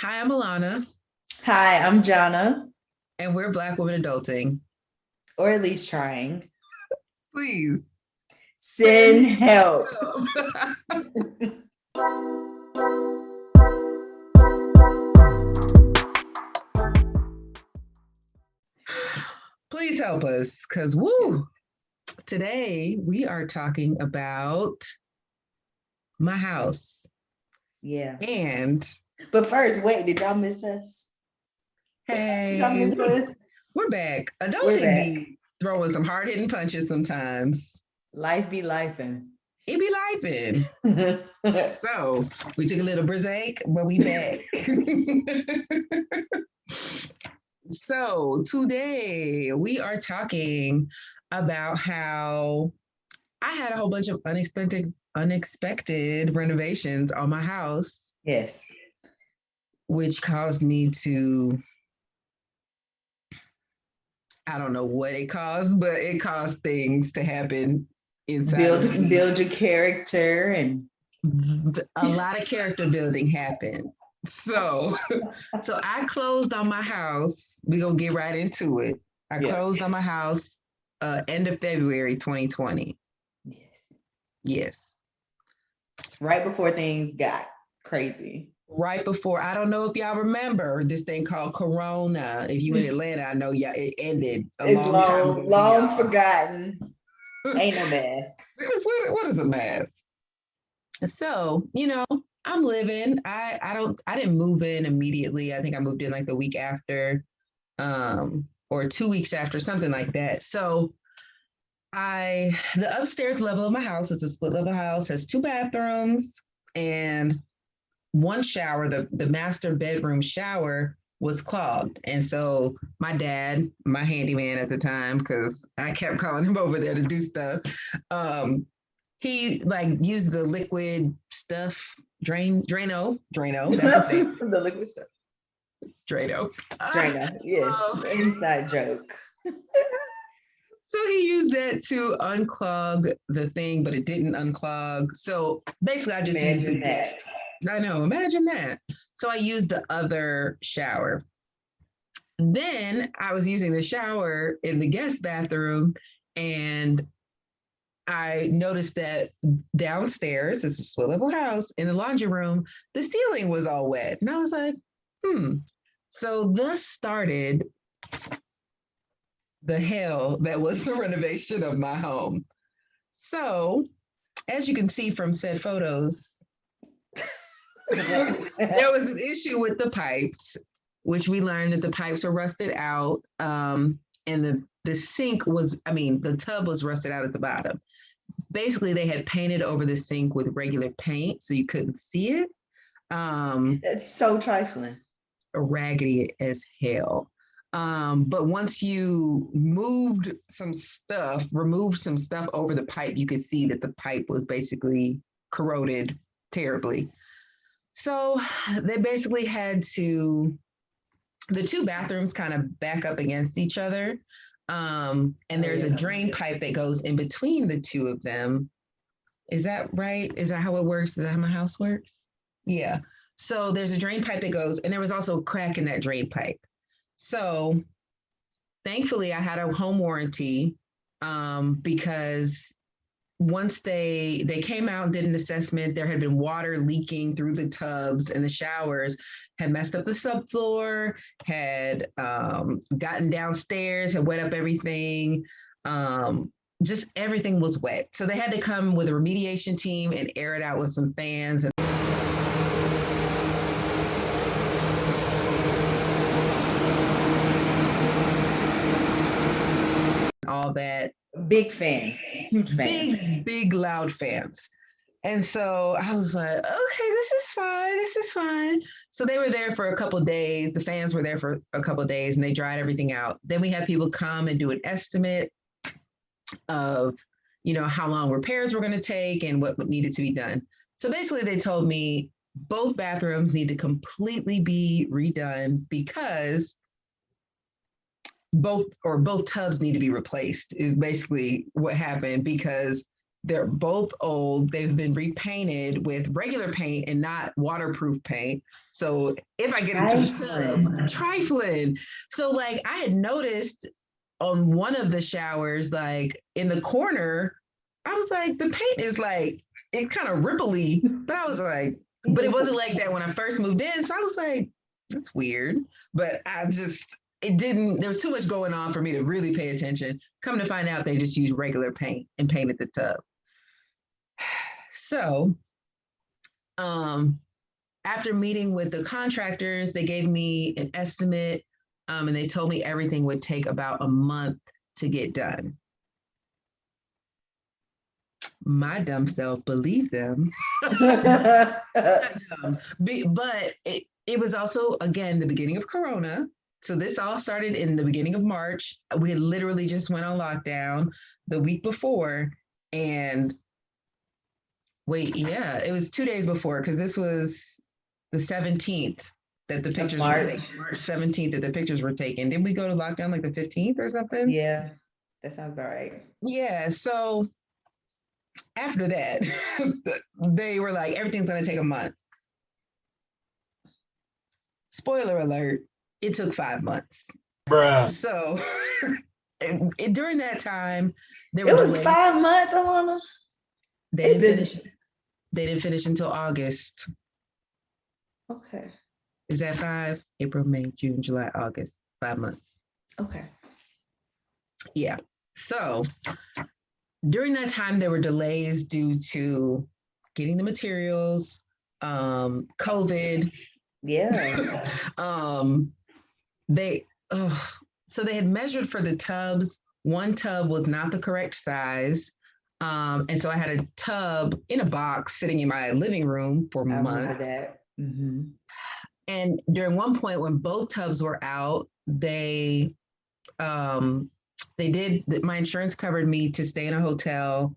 Hi, I'm Alana, Hi, I'm Jonna, and we're Black Women Adulting. or at least trying. Please Send send help. help. Please help us, because Yeah. woo, today we are talking about my house. Yeah. And But first, wait, did y'all miss us? Did y'all hey, miss us? we're back. We're Adulting back. be throwing some hard hitting punches sometimes. Life be lifing. It be lifing. So we took a little break, but we back. So today we are talking about how I had a whole bunch of unexpected renovations on my house, Yes. which caused me to, I don't know what it caused, but it caused things to happen inside of Build me. build your character and A lot of character building happened. So, so I closed on my house. We're gonna get right into it. I yeah. closed on my house end of February 2020. Yes. Yes. Right before things got crazy. Right before, I don't know if y'all remember this thing called Corona. If you in Atlanta, I know y'all it ended a It's long time long, ago for long y'all. forgotten. Ain't no mask. What is a mask? So, I'm living. I didn't move in immediately. I think I moved in like the week after, or 2 weeks after, something like that. So the upstairs level of my house is a split level house, has two bathrooms and one shower. The master bedroom shower was clogged. And so my dad, my handyman at the time, because I kept calling him over there to do stuff, he like used the liquid stuff, Drano, that's the thing, The liquid stuff. Drano. Drina. Yes. Um, Inside joke. so he used that to unclog the thing, but it didn't unclog. So basically, I just used the Imagine guest. that. I know, imagine that. So I used the other shower. Then I was using the shower in the guest bathroom, and I noticed that downstairs, it's a split level house, in the laundry room, the ceiling was all wet. And I was like, hmm. So thus started the hell that was the renovation of my home. So, as you can see from said photos, there was an issue with the pipes, which we learned that the pipes were rusted out. And the sink was, I mean, the tub was rusted out at the bottom. Basically, they had painted over the sink with regular paint so you couldn't see it. That's so trifling. Raggedy as hell. But once you removed some stuff over the pipe, you could see that the pipe was basically corroded terribly. So they basically had to, the two bathrooms kind of back up against each other. And there's a drain pipe that goes in between the two of them. Is that right? Is that how it works? Is that how my house works? Yeah. So there's a drain pipe that goes, and there was also a crack in that drain pipe. So thankfully, I had a home warranty because once they came out and did an assessment, there had been water leaking through the tubs and the showers, had messed up the subfloor, had gotten downstairs, had wet up everything. Just everything was wet. So they had to come with a remediation team and air it out with some fans and all that. Big fans, huge fans. Big, loud fans. And so I was like, okay, this is fine. This is fine. So they were there for a couple of days. The fans were there for a couple of days and they dried everything out. Then we had people come and do an estimate of, how long repairs were going to take and what needed to be done. So basically they told me both bathrooms need to completely be redone because both tubs need to be replaced is basically what happened because They're both old. They've been repainted with regular paint and not waterproof paint. So if I get into the tub, trifling. So like I had noticed on one of the showers, like in the corner, I was like, the paint is like, it kind of ripply. But I was like, but it wasn't like that when I first moved in. So I was like, that's weird. But it didn't, there was too much going on for me to really pay attention. Come to find out, they just used regular paint and painted the tub. So, after meeting with the contractors, they gave me an estimate, and they told me everything would take about a month to get done. My dumb self believed them. But it was also, again, the beginning of Corona. So this all started in the beginning of March. We had literally just went on lockdown the week before. And it was 2 days before, because this was the 17th that the pictures were taken, March 17th that the pictures were taken. Didn't we go to lockdown like the 15th or something? Yeah, that sounds about right. Yeah, so after that, they were like, everything's going to take a month. Spoiler alert, it took 5 months. Bruh. So during that time, it was 5 months, Alana. They didn't finish until August. Okay. Is that 5? April, May, June, July, August. 5 months. Okay. Yeah. So during that time, there were delays due to getting the materials, COVID. Yeah. So they had measured for the tubs. One tub was not the correct size. And so I had a tub in a box sitting in my living room for months. I remember that. Mm-hmm. And during one point when both tubs were out, my insurance covered me to stay in a hotel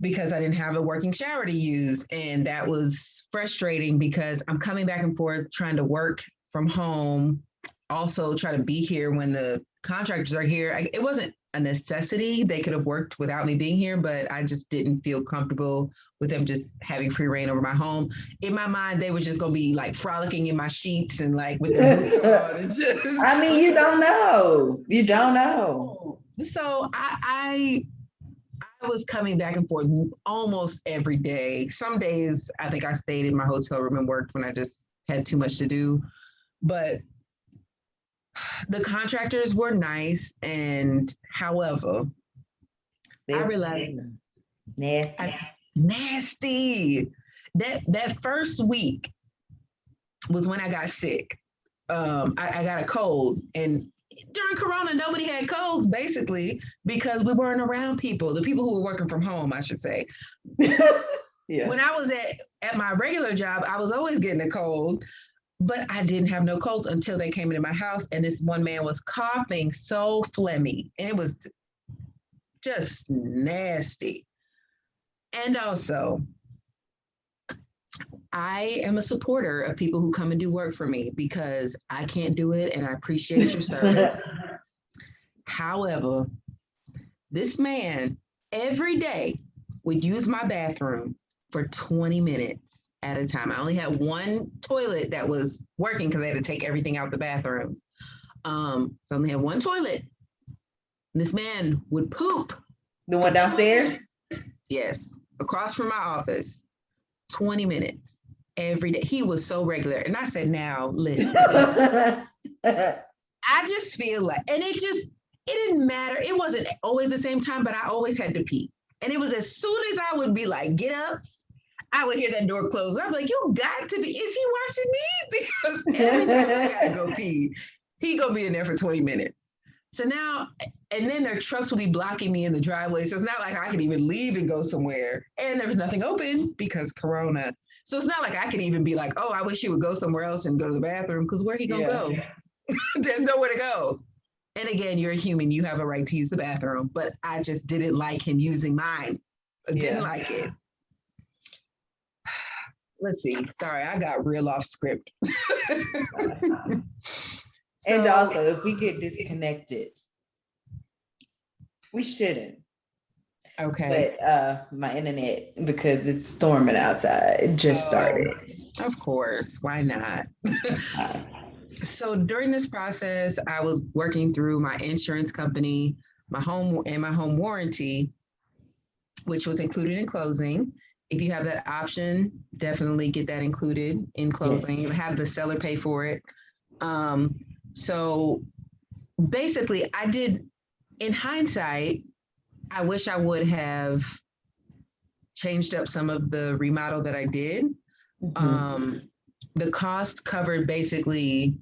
because I didn't have a working shower to use. And that was frustrating because I'm coming back and forth trying to work from home, also try to be here when the contractors are here. It wasn't a necessity. They could have worked without me being here, but I just didn't feel comfortable with them just having free reign over my home. In my mind, they were just going to be like frolicking in my sheets and like with their boots on. And just, I mean, you don't know. You don't know. So I was coming back and forth almost every day. Some days I think I stayed in my hotel room and worked when I just had too much to do. But the contractors were nice, and however, I realized nasty. That first week was when I got sick. I got a cold, and during Corona, nobody had colds basically because we weren't around people. The people who were working from home, I should say. Yeah. When I was at my regular job, I was always getting a cold. But I didn't have no colds until they came into my house, and this one man was coughing so phlegmy, and it was just nasty. And also, I am a supporter of people who come and do work for me because I can't do it, and I appreciate your service. However, this man every day would use my bathroom for 20 minutes. At a time. I only had one toilet that was working because I had to take everything out the bathrooms. So I only had one toilet. This man would poop. The one downstairs? Yes, across from my office. 20 minutes every day. He was so regular. And I said, now, listen. I just feel like, and it didn't matter. It wasn't always the same time, but I always had to pee. And it was as soon as I would be like, get up, I would hear that door close. I'd be like, you got to be, is he watching me? Because every time I gotta go pee, he gonna be in there for 20 minutes. So now, and then their trucks will be blocking me in the driveway. So it's not like I can even leave and go somewhere. And there was nothing open because Corona. So it's not like I can even be like, oh, I wish he would go somewhere else and go to the bathroom, because where he gonna go? There's nowhere to go. And again, you're a human, you have a right to use the bathroom, but I just didn't like him using mine. I didn't like it. Let's see. Sorry, I got real off script. And also, if we get disconnected, we shouldn't. Okay. But my internet, because it's storming outside, it just Oh, started. of course. Why not? Uh, So during this process, I was working through my insurance company, my home warranty, which was included in closing. If you have that option, definitely get that included in yes. closing. Have the seller pay for it. Um, so basically, I did, in hindsight, I wish I would have changed up some of the remodel that I did. Mhm. Um, the cost covered basically,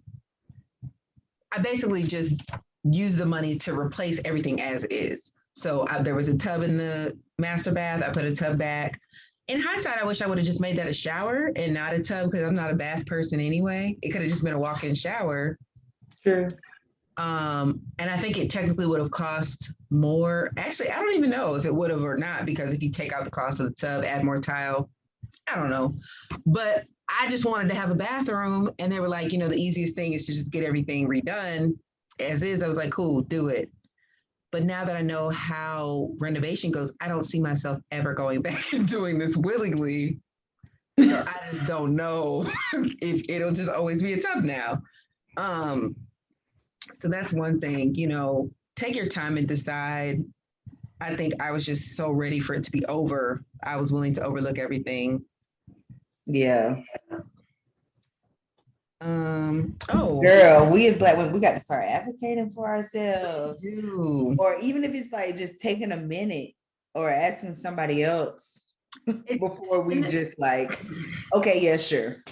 I basically just used the money to replace everything as is. So there was a tub in the master bath. I put a tub back. In hindsight, I wish I would have just made that a shower and not a tub because I'm not a bath person anyway. It could have just been a walk-in shower. True. And I think it technically would have cost more. Actually, I don't even know if it would have or not because if you take out the cost of the tub, add more tile, I don't know. But I just wanted to have a bathroom. And they were like, the easiest thing is to just get everything redone as is. I was like, cool, do it. But now that I know how renovation goes, I don't see myself ever going back and doing this willingly. So I just don't know if it'll just always be a tub now. Um, so that's one thing, take your time and decide. I think I was just so ready for it to be over. I was willing to overlook everything. Yeah. Oh, Girl, we as Black women, we got to start advocating for ourselves. dude. Or even if it's like just taking a minute or asking somebody else It, before we and just like, okay, yeah, sure.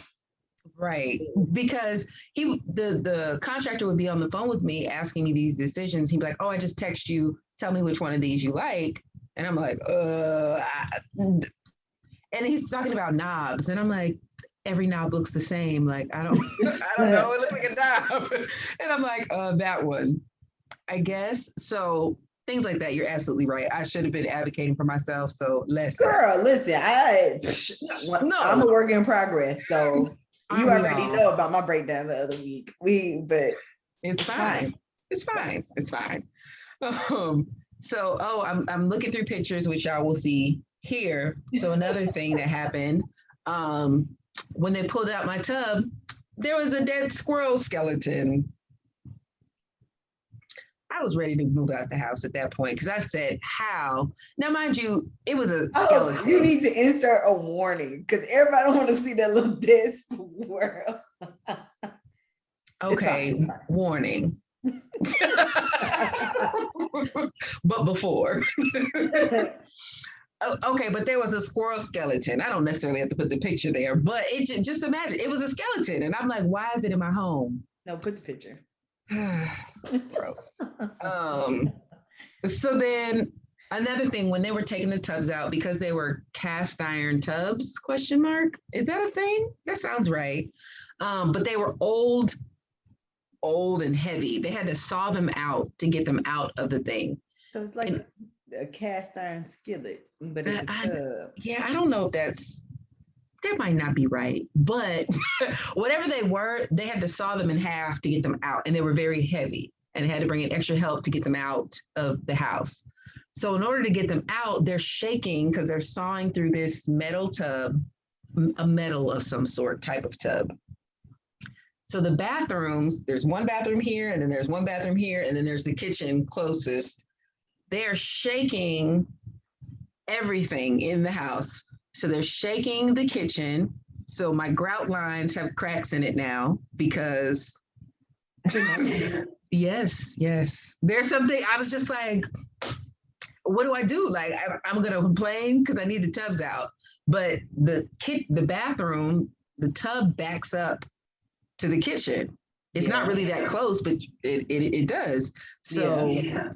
right. Because the contractor would be on the phone with me asking me these decisions. He'd be like, "Oh, I just text you, tell me which one of these you like." And I'm like, and he's talking about knobs. And I'm like, every knob looks the same. Like, I don't I don't know. It looks like a knob. And I'm like, that one, I guess. So things like that, you're absolutely right. I should have been advocating for myself. So listen. Girl, listen, I'm a No, work in progress. So you aren't we already all? know about my breakdown the other week. But It's it's fine. fine. It's It's fine. fine. It's fine. I'm looking through pictures, which y'all will see here. So another thing that happened, um, when they pulled out my tub, there was a dead squirrel skeleton. I was ready to move out the house at that point because I said, "How?" Now, mind you, it was a Oh, you skeleton. need to insert a warning because everybody want to see that little dead squirrel. It's fine. Okay, It's warning. But before. fine. Okay, but there was a squirrel skeleton. I don't necessarily have to put the picture there, but just imagine it was a skeleton, and I'm like, why is it in my home? No, put the picture. Gross. Um, so then another thing, when they were taking the tubs out because they were cast iron tubs? Question mark. Is that a thing? That sounds right. But they were old and heavy. They had to saw them out to get them out of the thing. So it's like And a cast iron skillet, but it's a I, tub. yeah, I don't know if that might not be right, but whatever they were, they had to saw them in half to get them out, and they were very heavy, and they had to bring in extra help to get them out of the house. So in order to get them out, they're shaking because they're sawing through this metal tub, a metal of some sort type of tub. So the bathrooms, there's one bathroom here, and then there's one bathroom here, and then there's the kitchen closest. They're shaking everything in the house. So they're shaking the kitchen. So my grout lines have cracks in it now because yes. There's something I was just like, what do I do? Like I'm gonna complain because I need the tubs out. But the bathroom, the tub backs up to the kitchen. It's not Yeah. really that close, but it does. So Yeah.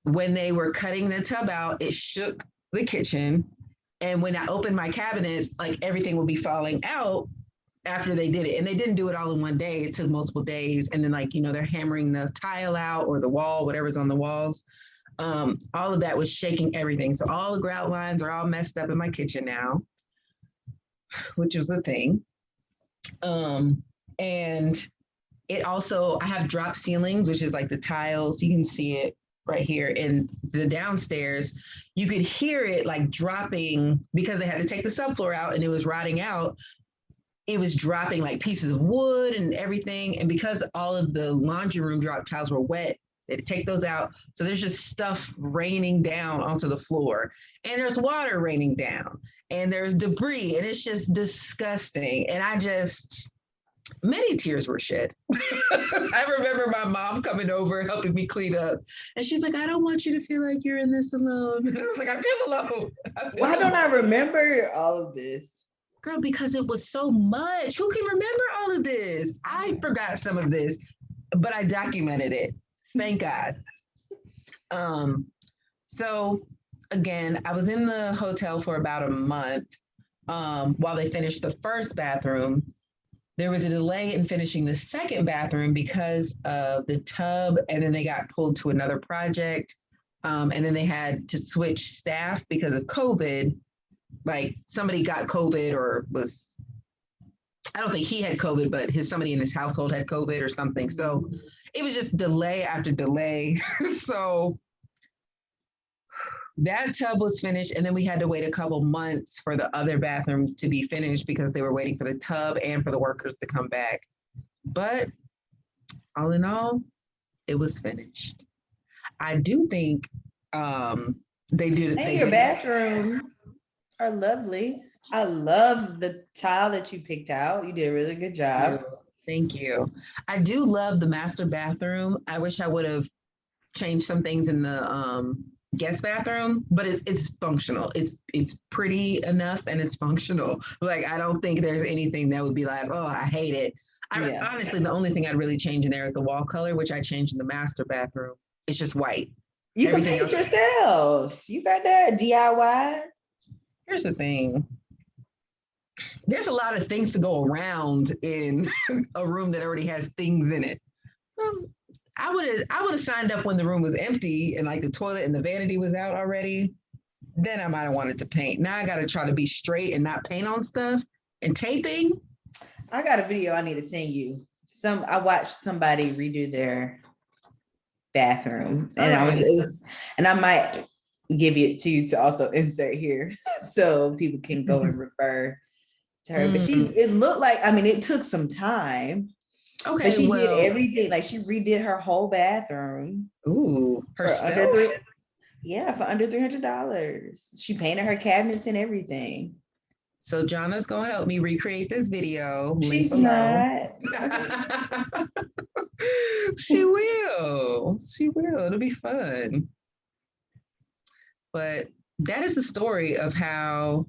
when they were cutting the tub out, it shook the kitchen. And when I opened my cabinets, like everything would be falling out after they did it. And they didn't do it all in one day. It took multiple days. And then they're hammering the tile out or the wall, whatever's on the walls. All of that was shaking everything. So all the grout lines are all messed up in my kitchen now, which was the thing. And it also, I have drop ceilings, which is like the tiles. You can see it right here in the downstairs, you could hear it like dropping because they had to take the subfloor out and it was rotting out. It was dropping like pieces of wood and everything. And because all of the laundry room drop tiles were wet, they had to take those out. So there's just stuff raining down onto the floor, and there's water raining down, and there's debris, and it's just disgusting. And many tears were shed. I remember my mom coming over, helping me clean up. And she's like, I don't want you to feel like you're in this alone. I was like, I feel alone. Why don't I remember all of this? Girl, because it was so much. Who can remember all of this? I forgot some of this, but I documented it. Thank God. So again, I was in the hotel for about a month while they finished the first bathroom. There was a delay in finishing the second bathroom because of the tub, and then they got pulled to another project. And then they had to switch staff because of COVID. Like somebody got COVID I don't think he had COVID, but somebody in his household had COVID or something. So it was just delay after delay. So that tub was finished, and then we had to wait a couple months for the other bathroom to be finished because they were waiting for the tub and for the workers to come back. But all in all, it was finished. I do think they did. And your bathrooms are lovely. I love the tile that you picked out. You did a really good job. Thank you. I do love the master bathroom. I wish I would have changed some things in the guest bathroom, but it's functional. It's pretty enough and it's functional. Like, I don't think there's anything that would be like, oh, I hate it. Honestly, the only thing I'd really change in there is the wall color, which I changed in the master bathroom. It's just white. You can paint yourself. You got that DIY. Here's the thing. There's a lot of things to go around in a room that already has things in it. I would have signed up when the room was empty and like the toilet and the vanity was out already. Then I might have wanted to paint. Now I got to try to be straight and not paint on stuff and taping. I got a video I need to send you. I watched somebody redo their bathroom, and I might give it to you to also insert here so people can go and refer to her. But it looked like, I mean, it took some time. Okay, but she did everything. Like, she redid her whole bathroom. Ooh, herself? For under $300. She painted her cabinets and everything. So Jonna's gonna help me recreate this video. She's not. She will. It'll be fun. But that is the story of how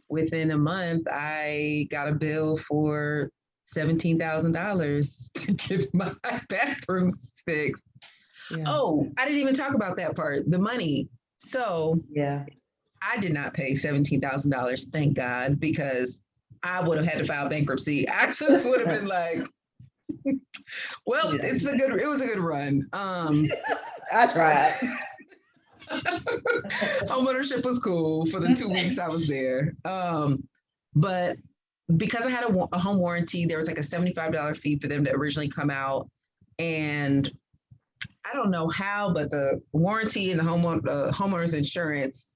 within a month I got a bill for $17,000 to get my bathrooms fixed. Yeah. Oh, I didn't even talk about that part, the money. So yeah, I did not pay $17,000, thank God, because I would have had to file bankruptcy. I just would have been like, well, it was a good run. I tried. Homeownership was cool for the 2 weeks I was there. But because I had a home warranty, there was like a $75 fee for them to originally come out. And I don't know how, but the warranty and the homeowner's insurance,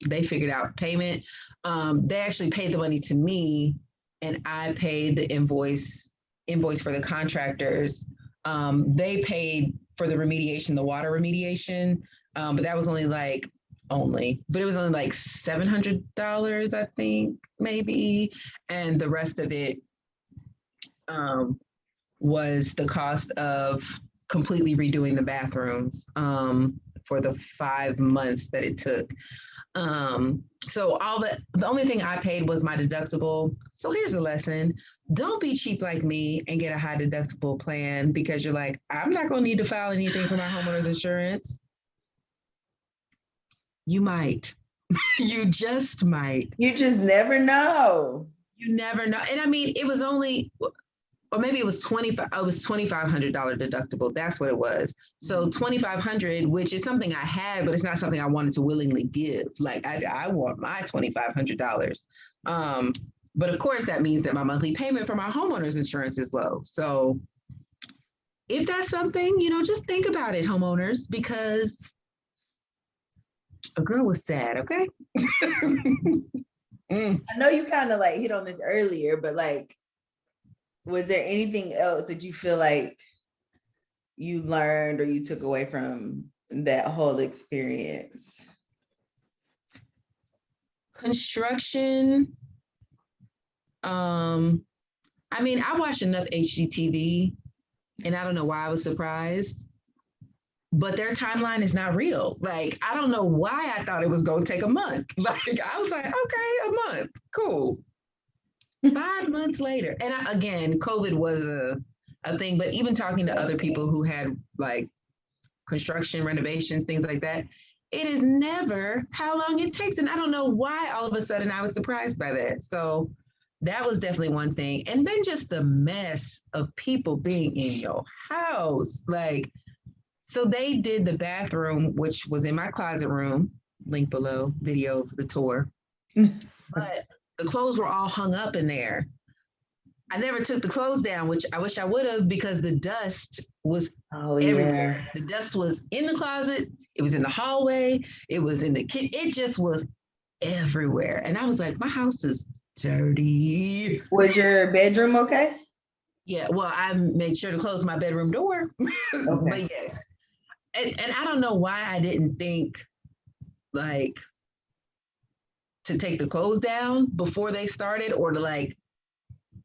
they figured out payment. They actually paid the money to me, and I paid the invoice for the contractors. They paid for the remediation, the water remediation, but that was only like $700, I think, maybe. And the rest of it was the cost of completely redoing the bathrooms for the 5 months that it took. So the only thing I paid was my deductible. So here's a lesson. Don't be cheap like me and get a high deductible plan because you're like, I'm not going to need to file anything for my homeowner's insurance. You might. You just might. You just never know. You never know. And I mean, it was only, or maybe it was $2,500 deductible. That's what it was. So $2,500, which is something I had, but it's not something I wanted to willingly give. Like I want my $2,500. But of course that means that my monthly payment for my homeowner's insurance is low. So if that's something, just think about it, homeowners, because a girl was sad, okay? I know you kind of like hit on this earlier, but like, was there anything else that you feel like you learned or you took away from that whole experience? Construction. I watched enough HGTV, and I don't know why I was surprised, but their timeline is not real. Like, I don't know why I thought it was going to take a month. Like, I was like, okay, a month, cool. 5 months later, and again, COVID was a thing, but even talking to other people who had like construction, renovations, things like that, it is never how long it takes. And I don't know why all of a sudden I was surprised by that. So that was definitely one thing. And then just the mess of people being in your house. Like, so they did the bathroom, which was in my closet room, link below, video of the tour. But the clothes were all hung up in there. I never took the clothes down, which I wish I would have, because the dust was everywhere. The dust was in the closet, it was in the hallway, it was in the kitchen, it just was everywhere. And I was like, my house is dirty. Was your bedroom okay? Yeah, well, I made sure to close my bedroom door. Okay. But yes. And I don't know why I didn't think like to take the clothes down before they started, or to like,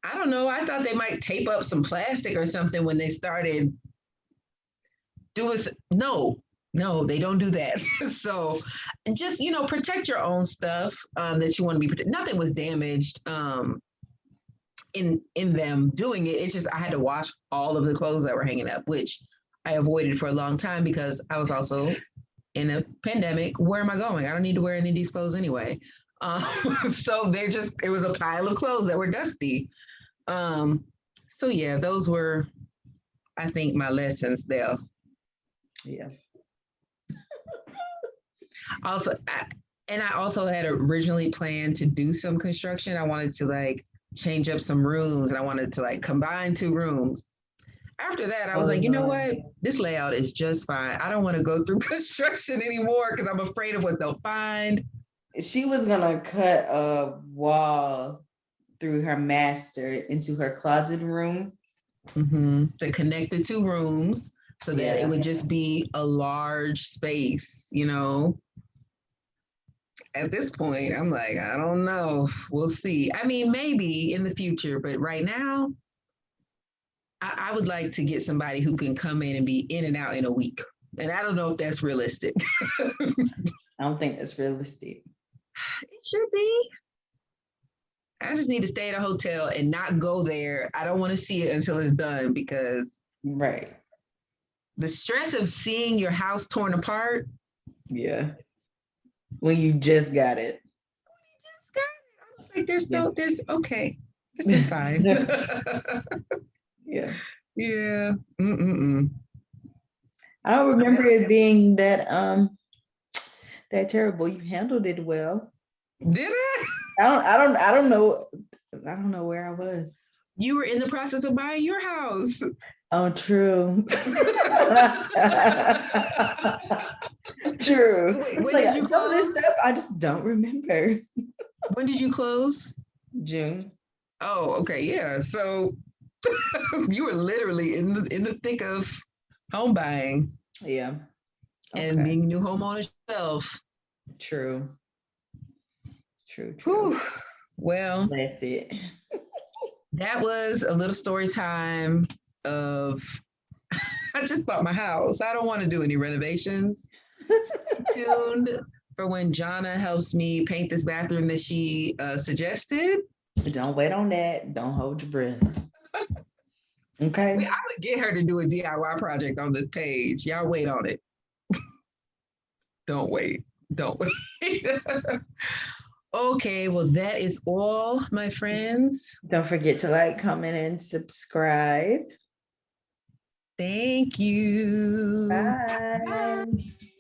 I don't know. I thought they might tape up some plastic or something when they started doing. No, they don't do that. So just, protect your own stuff that you want to be protected. Nothing was damaged in them doing it. It's just I had to wash all of the clothes that were hanging up, which I avoided for a long time because I was also in a pandemic. Where am I going? I don't need to wear any of these clothes anyway. So it was a pile of clothes that were dusty. So yeah, those were, I think, my lessons there. Yeah. Also, I also had originally planned to do some construction. I wanted to like change up some rooms, and I wanted to like combine 2 rooms. After that, I was like, you know what? This layout is just fine. I don't want to go through construction anymore because I'm afraid of what they'll find. She was gonna cut a wall through her master into her closet room to connect the 2 rooms so that it would just be a large space, At this point, I'm like, I don't know. We'll see. I mean, maybe in the future, but right now, I would like to get somebody who can come in and be in and out in a week. And I don't know if that's realistic. I don't think that's realistic. It should be. I just need to stay at a hotel and not go there. I don't want to see it until it's done, because the stress of seeing your house torn apart. Yeah. When you just got it. I was like, there's okay. This is fine. Yeah. Yeah. I don't remember it being that terrible. You handled it well. Did I? I don't know. I don't know where I was. You were in the process of buying your house. Oh, true. True. So wait, when did you close? This stuff I just don't remember. When did you close? June. Oh, okay, yeah. So you were literally in the thick of home buying. Yeah. Okay. And being a new homeowner yourself. True. Whew. Well, that's it. That was a little story time of I just bought my house. I don't want to do any renovations. Stay tuned for when Jonna helps me paint this bathroom that she suggested. Don't wait on that. Don't hold your breath. Okay. I would get her to do a DIY project on this page. Y'all wait on it. Don't wait. Okay, well, that is all, my friends. Don't forget to like, comment, and subscribe. Thank you. Bye.